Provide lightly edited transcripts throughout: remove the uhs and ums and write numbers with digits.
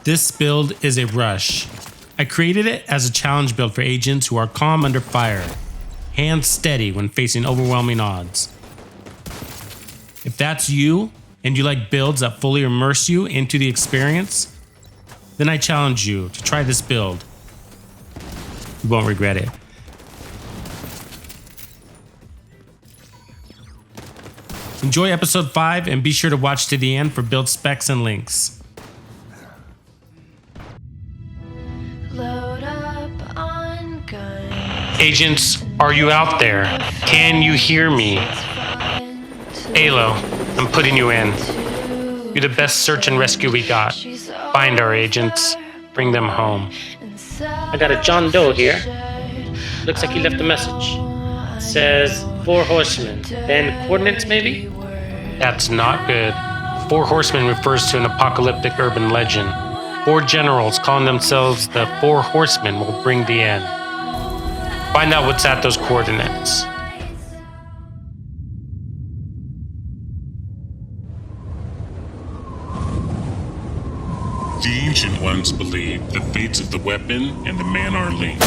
This build is a rush. I created it as a challenge build for agents who are calm under fire, hands steady when facing overwhelming odds. If that's you, and you like builds that fully immerse you into the experience, then I challenge you to try this build. You won't regret it. Enjoy episode 5 and be sure to watch to the end for build specs and links. Load up on guns. Agents, are you out there? Can you hear me? Halo, I'm putting you in. You're the best search and rescue we got. Find our agents. Bring them home. I got a John Doe here. Looks like he left a message. It says 4 horsemen. Then coordinates maybe? That's not good. 4 horsemen refers to an apocalyptic urban legend. 4 generals calling themselves the 4 horsemen will bring the end. Find out what's at those coordinates. The Ancient Ones believe the fates of the weapon and the man are linked.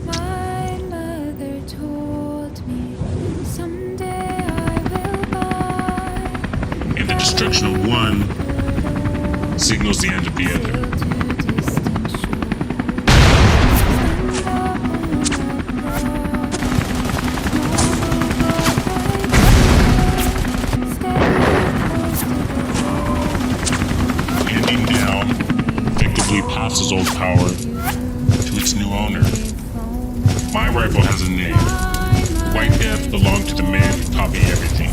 My mother told me someday I will buy. And the destruction of one signals the end of the other. Handing down effectively passes old power to its new owner. My rifle has a name. White Death belonged to the man who taught me everything.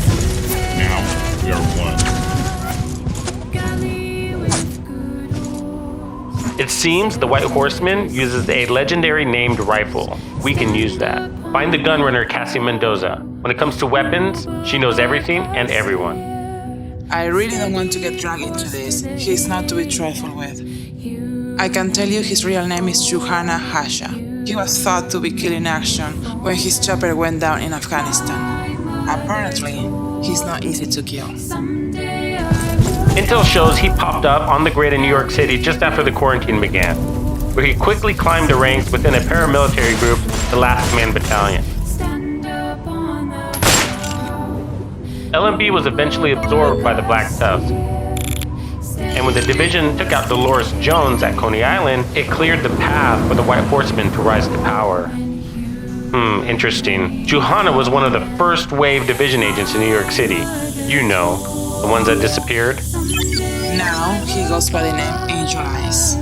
Now we are one. It seems the White Horseman uses a legendary named rifle. We can use that. Find the gunrunner Cassie Mendoza. When it comes to weapons, she knows everything and everyone. I really don't want to get dragged into this. He's not to be trifled with. I can tell you his real name is Juhana Hasha. He was thought to be killed in action when his chopper went down in Afghanistan. Apparently, he's not easy to kill. Intel shows he popped up on the grid in New York City just after the quarantine began, where he quickly climbed the ranks within a paramilitary group, the Last Man Battalion. LMB was eventually absorbed by the Black Tusk. And when the division took out Dolores Jones at Coney Island, it cleared the path for the White Horsemen to rise to power. Interesting. Juhana was one of the first wave division agents in New York City. You know, the ones that disappeared. Now he goes by the name Angel Eyes,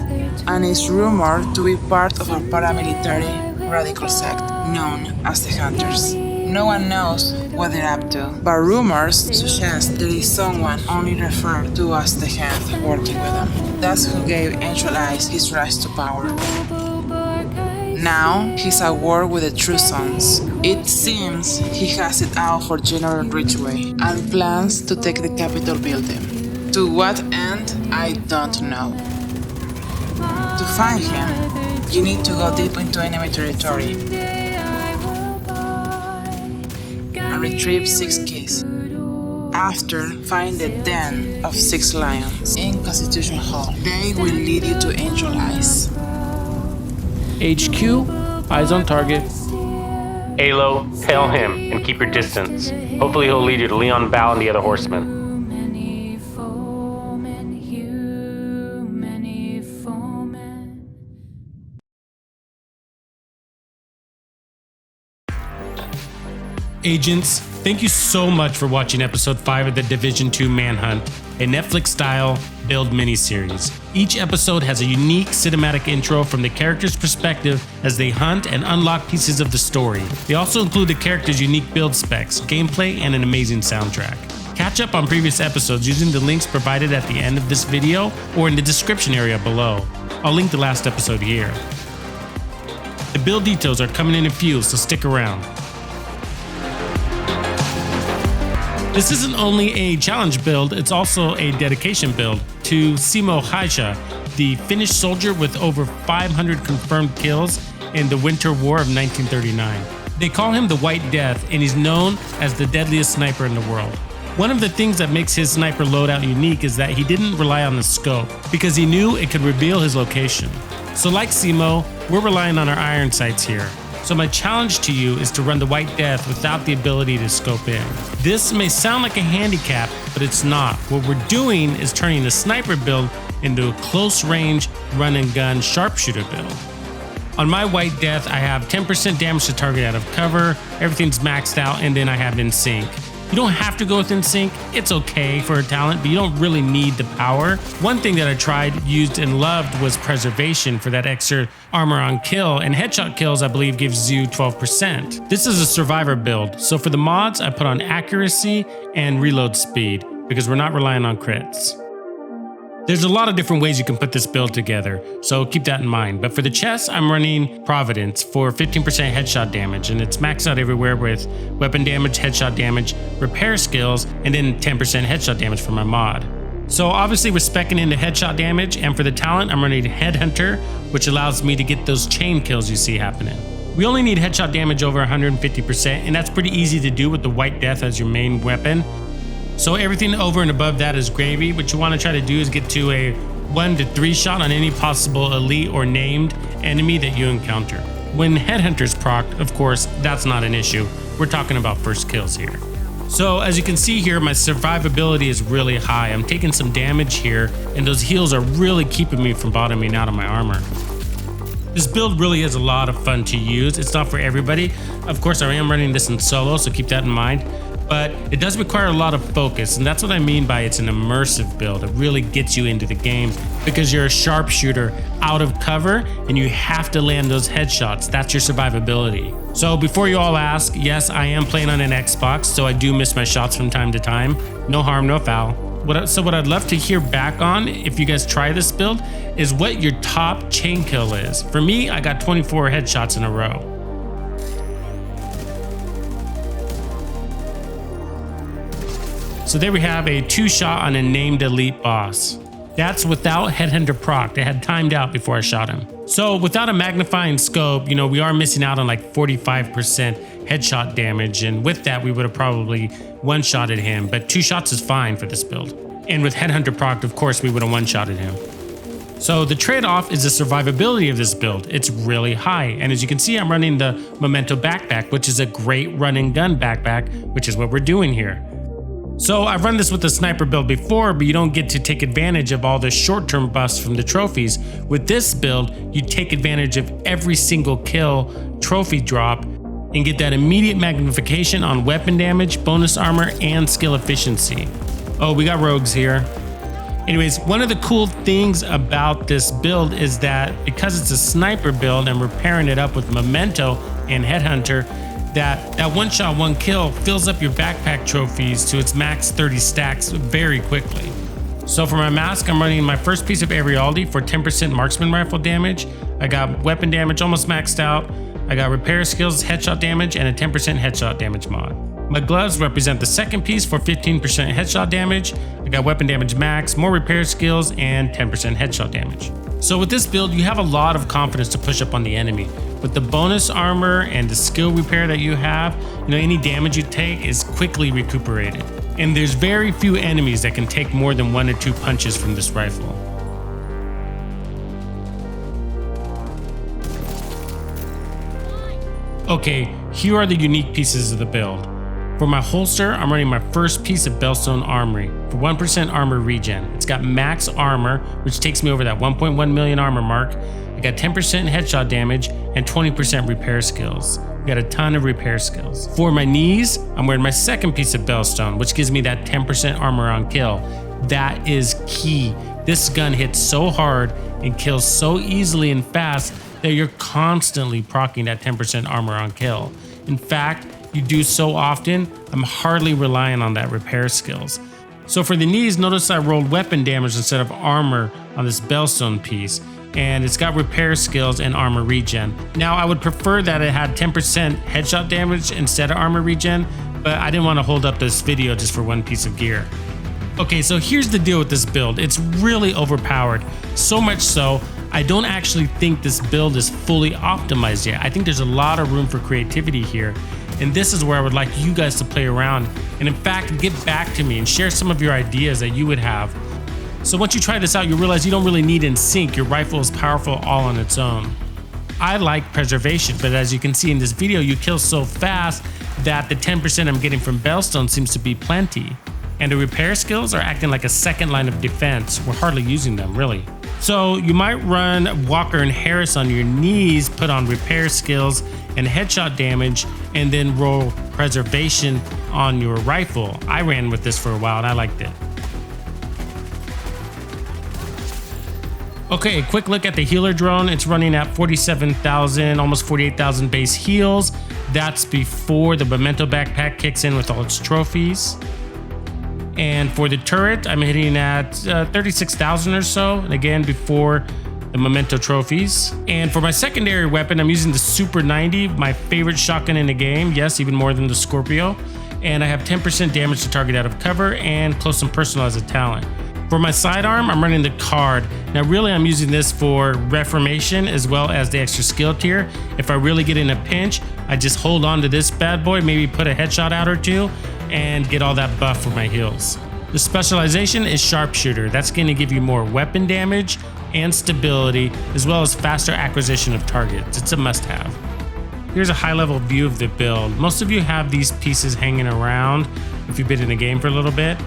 and is rumored to be part of a paramilitary radical sect known as the Hunters. No one knows what they're up to, but rumors suggest there is someone only referred to as the Hand working with them. That's who gave Angel Eyes his rise to power. Now he's at war with the True Sons. It seems he has it out for General Ridgway and plans to take the Capitol building. To what end, I don't know. To find him, you need to go deep into enemy territory and retrieve 6 keys. After, find the den of 6 lions in Constitution Hall. They will lead you to Angel Eyes. HQ, eyes on target. Halo, tail him and keep your distance. Hopefully he'll lead you to Leon Val and the other horsemen. Agents, thank you so much for watching episode 5 of the Division 2 Manhunt, a Netflix-style build miniseries. Each episode has a unique cinematic intro from the character's perspective as they hunt and unlock pieces of the story. They also include the character's unique build specs, gameplay, and an amazing soundtrack. Catch up on previous episodes using the links provided at the end of this video or in the description area below. I'll link the last episode here. The build details are coming in a few, so stick around. This isn't only a challenge build, it's also a dedication build to Simo Haisha, the Finnish soldier with over 500 confirmed kills in the Winter War of 1939. They call him the White Death, and he's known as the deadliest sniper in the world. One of the things that makes his sniper loadout unique is that he didn't rely on the scope, because he knew it could reveal his location. So like Simo, we're relying on our iron sights here. So my challenge to you is to run the White Death without the ability to scope in. This may sound like a handicap, but it's not. What we're doing is turning the sniper build into a close range run and gun sharpshooter build. On my White Death, I have 10% damage to target out of cover, everything's maxed out, and then I have in sync. You don't have to go with in sync, it's okay for a talent, but you don't really need the power. One thing that I tried, used, and loved was preservation for that extra armor on kill, and headshot kills I believe gives you 12%. This is a survivor build, so for the mods I put on accuracy and reload speed, because we're not relying on crits. There's a lot of different ways you can put this build together, so keep that in mind. But for the chest, I'm running Providence for 15% headshot damage, and it's maxed out everywhere with weapon damage, headshot damage, repair skills, and then 10% headshot damage for my mod. So obviously we're speccing into headshot damage, and for the talent, I'm running Headhunter, which allows me to get those chain kills you see happening. We only need headshot damage over 150%, and that's pretty easy to do with the White Death as your main weapon. So everything over and above that is gravy. What you want to try to do is get to a 1 to 3 shot on any possible elite or named enemy that you encounter. When Headhunter's procced, of course, that's not an issue. We're talking about first kills here. So as you can see here, my survivability is really high. I'm taking some damage here, and those heals are really keeping me from bottoming out of my armor. This build really is a lot of fun to use. It's not for everybody. Of course, I am running this in solo, so keep that in mind. But it does require a lot of focus, and that's what I mean by it's an immersive build. It really gets you into the game because you're a sharpshooter out of cover and you have to land those headshots. That's your survivability. So before you all ask, yes, I am playing on an Xbox, so I do miss my shots from time to time. No harm, no foul. So what I'd love to hear back on, if you guys try this build, is what your top chain kill is. For me, I got 24 headshots in a row. So there we have a 2-shot on a named elite boss. That's without Headhunter proc. It had timed out before I shot him. So without a magnifying scope, we are missing out on like 45% headshot damage. And with that, we would have probably one-shotted him, but 2 shots is fine for this build. And with Headhunter proc, of course, we would have one-shotted him. So the trade-off is the survivability of this build. It's really high. And as you can see, I'm running the Memento backpack, which is a great run and gun backpack, which is what we're doing here. So I've run this with the sniper build before, but you don't get to take advantage of all the short-term buffs from the trophies. With this build, you take advantage of every single kill trophy drop and get that immediate magnification on weapon damage, bonus armor, and skill efficiency. Oh, we got rogues here. Anyways, one of the cool things about this build is that because it's a sniper build and we're pairing it up with Memento and Headhunter, that one shot, one kill fills up your backpack trophies to its max 30 stacks very quickly. So for my mask, I'm running my first piece of Arialdi for 10% marksman rifle damage. I got weapon damage almost maxed out. I got repair skills, headshot damage, and a 10% headshot damage mod. My gloves represent the second piece for 15% headshot damage. I got weapon damage max, more repair skills, and 10% headshot damage. So with this build, you have a lot of confidence to push up on the enemy. With the bonus armor and the skill repair that you have, any damage you take is quickly recuperated. And there's very few enemies that can take more than 1 or 2 punches from this rifle. Okay, here are the unique pieces of the build. For my holster, I'm running my first piece of Bellstone Armory for 1% armor regen. It's got max armor, which takes me over that 1.1 million armor mark. I got 10% headshot damage and 20% repair skills. We got a ton of repair skills. For my knees, I'm wearing my second piece of Bellstone, which gives me that 10% armor on kill. That is key. This gun hits so hard and kills so easily and fast that you're constantly proccing that 10% armor on kill. In fact, you do so often, I'm hardly relying on that repair skills. So for the knees, notice I rolled weapon damage instead of armor on this Bellstone piece, and it's got repair skills and armor regen. Now I would prefer that it had 10% headshot damage instead of armor regen, but I didn't want to hold up this video just for one piece of gear. Okay, so here's the deal with this build. It's really overpowered, so much so I don't actually think this build is fully optimized yet. I think there's a lot of room for creativity here. And this is where I would like you guys to play around and in fact get back to me and share some of your ideas that you would have. So once you try this out, you'll realize you don't really need in sync. Your rifle is powerful all on its own. I like preservation, but as you can see in this video, you kill so fast that the 10% I'm getting from Bellstone seems to be plenty. And the repair skills are acting like a second line of defense. We're hardly using them, really. So you might run Walker and Harris on your knees, put on repair skills and headshot damage, and then roll preservation on your rifle. I ran with this for a while and I liked it. Okay, a quick look at the healer drone. It's running at 47,000, almost 48,000 base heals. That's before the Memento backpack kicks in with all its trophies. And for the turret, I'm hitting at 36,000 or so, and again before the Memento trophies. And for my secondary weapon, I'm using the Super 90, my favorite shotgun in the game. Yes, even more than the Scorpio. And I have 10% damage to target out of cover and close and personal as a talent. For my sidearm, I'm running the card. Now really I'm using this for reformation as well as the extra skill tier. If I really get in a pinch, I just hold on to this bad boy, maybe put a headshot out or two, and get all that buff for my heals. The specialization is sharpshooter. That's going to give you more weapon damage and stability, as well as faster acquisition of targets. It's a must-have. Here's a high-level view of the build. Most of you have these pieces hanging around if you've been in the game for a little bit.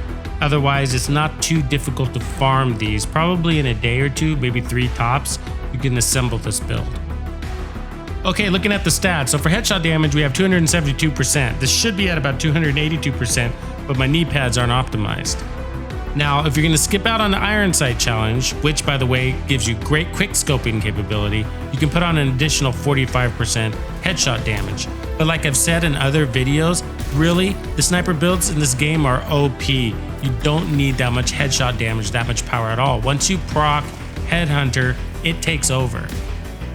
Otherwise, it's not too difficult to farm these. Probably in a day or two, maybe 3 tops, you can assemble this build. Okay, looking at the stats. So for headshot damage, we have 272%. This should be at about 282%, but my knee pads aren't optimized. Now, if you're going to skip out on the Iron Sight challenge, which by the way gives you great quick scoping capability, you can put on an additional 45% headshot damage. But like I've said in other videos, really, the sniper builds in this game are OP. You don't need that much headshot damage, that much power at all. Once you proc Headhunter, it takes over.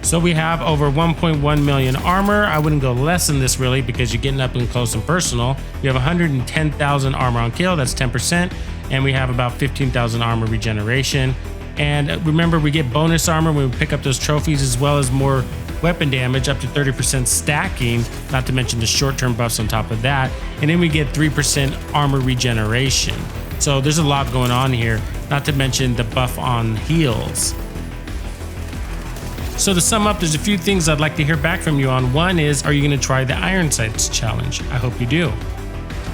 So we have over 1.1 million armor. I wouldn't go less than this really because you're getting up in close and personal. We have 110,000 armor on kill, that's 10%. And we have about 15,000 armor regeneration. And remember, we get bonus armor when we pick up those trophies, as well as more weapon damage, up to 30% stacking, not to mention the short-term buffs on top of that. And then we get 3% armor regeneration. So there's a lot going on here, not to mention the buff on heals. So to sum up, there's a few things I'd like to hear back from you on. One is, are you going to try the Iron Sights challenge? I hope you do.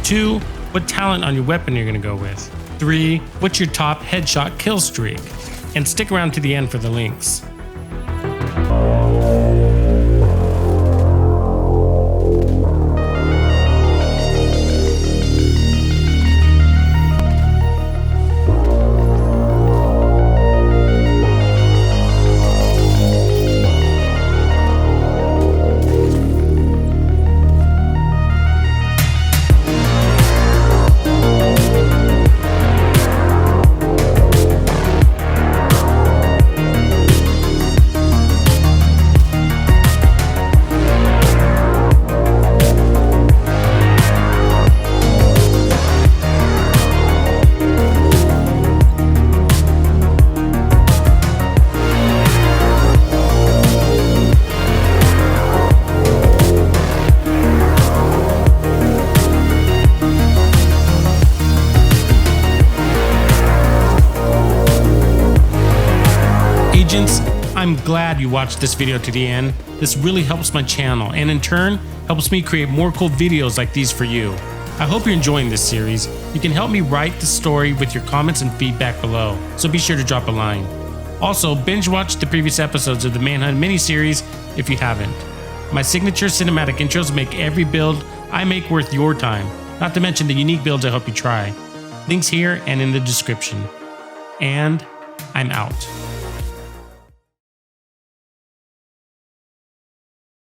2, what talent on your weapon you're going to go with. 3, what's your top headshot kill streak? And stick around to the end for the links. I'm glad you watched this video to the end. This really helps my channel and in turn helps me create more cool videos like these for you. I hope you're enjoying this series. You can help me write the story with your comments and feedback below, so be sure to drop a line. Also, binge watch the previous episodes of the Manhunt miniseries if you haven't. My signature cinematic intros make every build I make worth your time, not to mention the unique builds I hope you try. Links here and in the description. And I'm out.